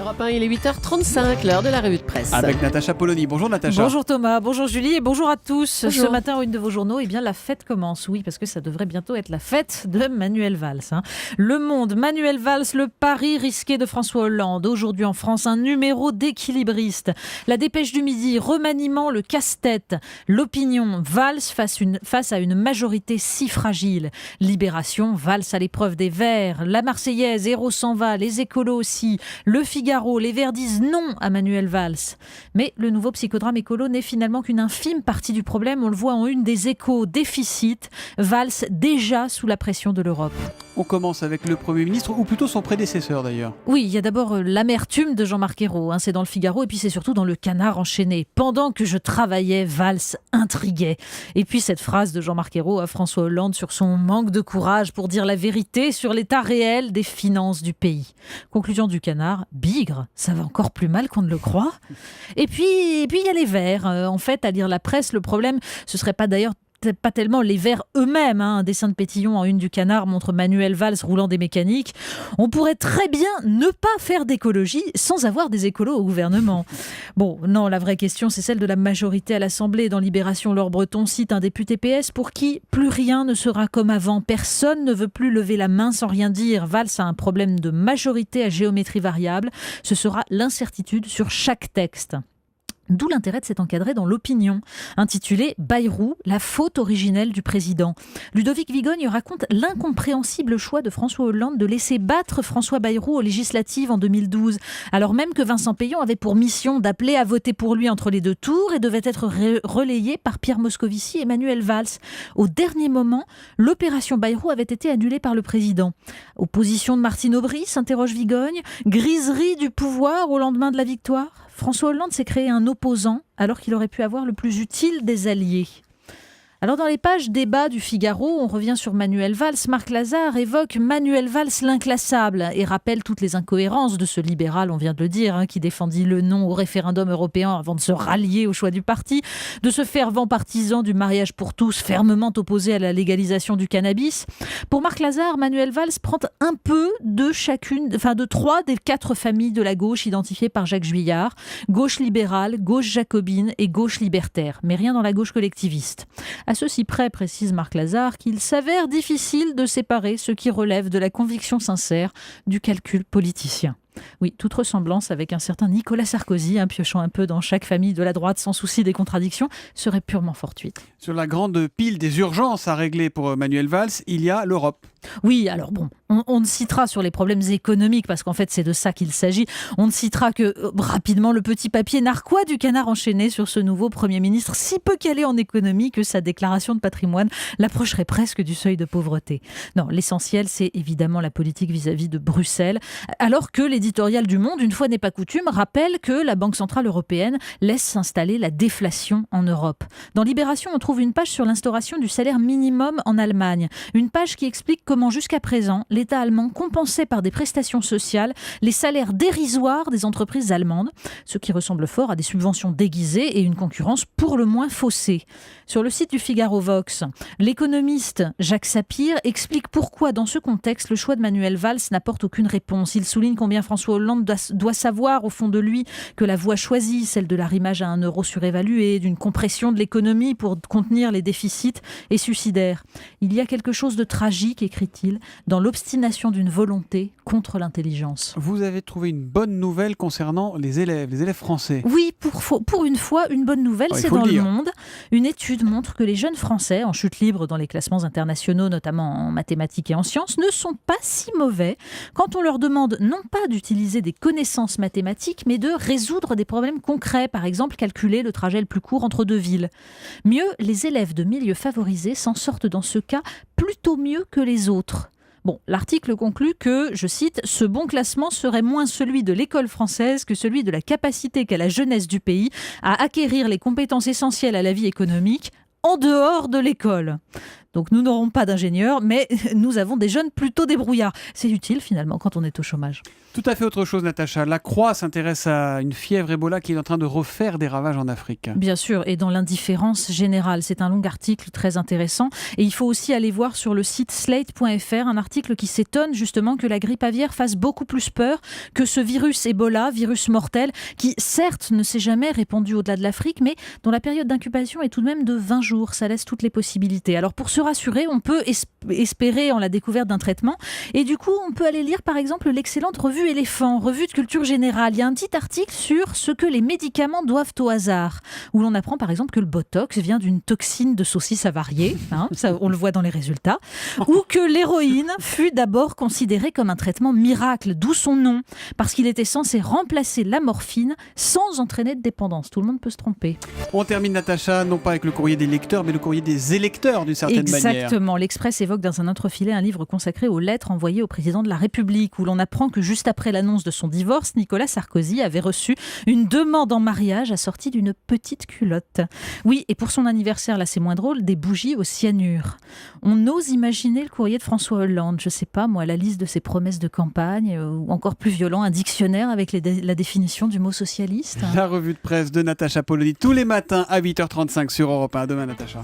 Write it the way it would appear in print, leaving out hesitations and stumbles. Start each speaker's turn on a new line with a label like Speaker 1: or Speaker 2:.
Speaker 1: Europe 1, il est 8h35, l'heure de la revue de presse.
Speaker 2: Avec Natacha Polony. Bonjour Natacha.
Speaker 3: Bonjour Thomas, bonjour Julie et bonjour à tous.
Speaker 1: Bonjour.
Speaker 3: Ce matin, en une de vos journaux, la fête commence. Oui, parce que ça devrait bientôt être la fête de Manuel Valls. Le Monde, Manuel Valls, le pari risqué de François Hollande. Aujourd'hui en France, un numéro d'équilibriste. La Dépêche du Midi, remaniement, le casse-tête. L'Opinion, Valls face à une majorité si fragile. Libération, Valls à l'épreuve des Verts. La Marseillaise, Héros s'en va, les écolos aussi. Le Figaro, les Verts disent non à Manuel Valls. Mais le nouveau psychodrame écolo n'est finalement qu'une infime partie du problème. On le voit en une des Échos, déficit. Valls déjà sous la pression de l'Europe.
Speaker 2: On commence avec le Premier ministre, ou plutôt son prédécesseur d'ailleurs.
Speaker 3: Oui, il y a d'abord l'amertume de Jean-Marc Ayrault. C'est dans le Figaro et puis c'est surtout dans le Canard enchaîné. Pendant que je travaillais, Valls intriguait. Et puis cette phrase de Jean-Marc Ayrault à François Hollande sur son manque de courage pour dire la vérité sur l'état réel des finances du pays. Conclusion du Canard, bigre, ça va encore plus mal qu'on ne le croit. Et puis il y a les Verts. En fait, à lire la presse, le problème, ce serait pas d'ailleurs pas tellement les Verts eux-mêmes. Un dessin de Pétillon en une du Canard montre Manuel Valls roulant des mécaniques. On pourrait très bien ne pas faire d'écologie sans avoir des écolos au gouvernement. Bon, non, la vraie question, c'est celle de la majorité à l'Assemblée. Dans Libération, Laure Breton cite un député PS pour qui plus rien ne sera comme avant. Personne ne veut plus lever la main sans rien dire. Valls a un problème de majorité à géométrie variable. Ce sera l'incertitude sur chaque texte. D'où l'intérêt de cet encadré dans l'Opinion, intitulé « Bayrou, la faute originelle du président ». Ludovic Vigogne raconte l'incompréhensible choix de François Hollande de laisser battre François Bayrou aux législatives en 2012, alors même que Vincent Peillon avait pour mission d'appeler à voter pour lui entre les deux tours et devait être relayé par Pierre Moscovici et Manuel Valls. Au dernier moment, l'opération Bayrou avait été annulée par le président. Opposition de Martine Aubry, s'interroge Vigogne. Griserie du pouvoir au lendemain de la victoire. François Hollande s'est créé un opposant alors qu'il aurait pu avoir le plus utile des alliés. Alors dans les pages débat du Figaro, on revient sur Manuel Valls. Marc Lazare évoque Manuel Valls l'inclassable et rappelle toutes les incohérences de ce libéral, on vient de le dire, qui défendit le non au référendum européen avant de se rallier au choix du parti, de ce fervent partisan du mariage pour tous, fermement opposé à la légalisation du cannabis. Pour Marc Lazare, Manuel Valls prend un peu de trois des 4 familles de la gauche identifiées par Jacques Juillard, gauche libérale, gauche jacobine et gauche libertaire, mais rien dans la gauche collectiviste. À ceci près, précise Marc Lazare, qu'il s'avère difficile de séparer ce qui relève de la conviction sincère du calcul politicien. Oui, toute ressemblance avec un certain Nicolas Sarkozy, piochant un peu dans chaque famille de la droite sans souci des contradictions, serait purement fortuite.
Speaker 2: Sur la grande pile des urgences à régler pour Manuel Valls, il y a l'Europe.
Speaker 3: Oui, alors bon, on ne citera sur les problèmes économiques, parce qu'en fait c'est de ça qu'il s'agit, on ne citera que rapidement le petit papier narquois du Canard enchaîné sur ce nouveau Premier ministre si peu calé en économie que sa déclaration de patrimoine l'approcherait presque du seuil de pauvreté. Non, l'essentiel c'est évidemment la politique vis-à-vis de Bruxelles, alors que l'éditorial du Monde, une fois n'est pas coutume, rappelle que la Banque Centrale Européenne laisse s'installer la déflation en Europe. Dans Libération, on trouve une page sur l'instauration du salaire minimum en Allemagne, une page qui explique comment jusqu'à présent, l'État allemand compensait par des prestations sociales les salaires dérisoires des entreprises allemandes, ce qui ressemble fort à des subventions déguisées et une concurrence pour le moins faussée. Sur le site du Figaro Vox, l'économiste Jacques Sapir explique pourquoi, dans ce contexte, le choix de Manuel Valls n'apporte aucune réponse. Il souligne combien François Hollande doit savoir au fond de lui que la voie choisie, celle de l'arrimage à un euro surévalué, d'une compression de l'économie pour contenir les déficits, est suicidaire. Il y a quelque chose de tragique, écrit-il, dans l'obstination d'une volonté contre l'intelligence.
Speaker 2: Vous avez trouvé une bonne nouvelle concernant les élèves français.
Speaker 3: Oui, pour une fois, une bonne nouvelle, c'est dans Le Monde. Une étude montre que les jeunes Français, en chute libre dans les classements internationaux, notamment en mathématiques et en sciences, ne sont pas si mauvais quand on leur demande non pas d'utiliser des connaissances mathématiques, mais de résoudre des problèmes concrets, par exemple calculer le trajet le plus court entre 2 villes. Mieux, les élèves de milieux favorisés s'en sortent dans ce cas plutôt mieux que les autres. Bon, l'article conclut que, je cite, « Ce bon classement serait moins celui de l'école française que celui de la capacité qu'a la jeunesse du pays à acquérir les compétences essentielles à la vie économique en dehors de l'école. » Donc nous n'aurons pas d'ingénieurs, mais nous avons des jeunes plutôt débrouillards. C'est utile finalement quand on est au chômage.
Speaker 2: Tout à fait autre chose, Natacha. La Croix s'intéresse à une fièvre Ebola qui est en train de refaire des ravages en Afrique.
Speaker 3: Bien sûr, et dans l'indifférence générale. C'est un long article très intéressant. Et il faut aussi aller voir sur le site slate.fr un article qui s'étonne justement que la grippe aviaire fasse beaucoup plus peur que ce virus Ebola, virus mortel, qui certes ne s'est jamais répandu au-delà de l'Afrique, mais dont la période d'incubation est tout de même de 20 jours. Ça laisse toutes les possibilités. Alors pour se rassurer, on peut espérer en la découverte d'un traitement. Et du coup, on peut aller lire par exemple l'excellente revue Éléphant, revue de culture générale. Il y a un petit article sur ce que les médicaments doivent au hasard, où l'on apprend par exemple que le Botox vient d'une toxine de saucisse avariée, ça, on le voit dans les résultats, ou que l'héroïne fut d'abord considérée comme un traitement miracle, d'où son nom, parce qu'il était censé remplacer la morphine sans entraîner de dépendance. Tout le monde peut se tromper.
Speaker 2: On termine, Natacha, non pas avec le courrier des lecteurs, mais le courrier des électeurs d'une certaine manière.
Speaker 3: Exactement. L'Express évoque dans un autre filet un livre consacré aux lettres envoyées au président de la République, où l'on apprend que juste après l'annonce de son divorce, Nicolas Sarkozy avait reçu une demande en mariage assortie d'une petite culotte. Oui, et pour son anniversaire, là c'est moins drôle, des bougies au cyanure. On ose imaginer le courrier de François Hollande, je sais pas moi, la liste de ses promesses de campagne, ou encore plus violent, un dictionnaire avec la définition du mot socialiste.
Speaker 2: La revue de presse de Natacha Polony tous les matins à 8h35 sur Europe 1. À demain, Natacha.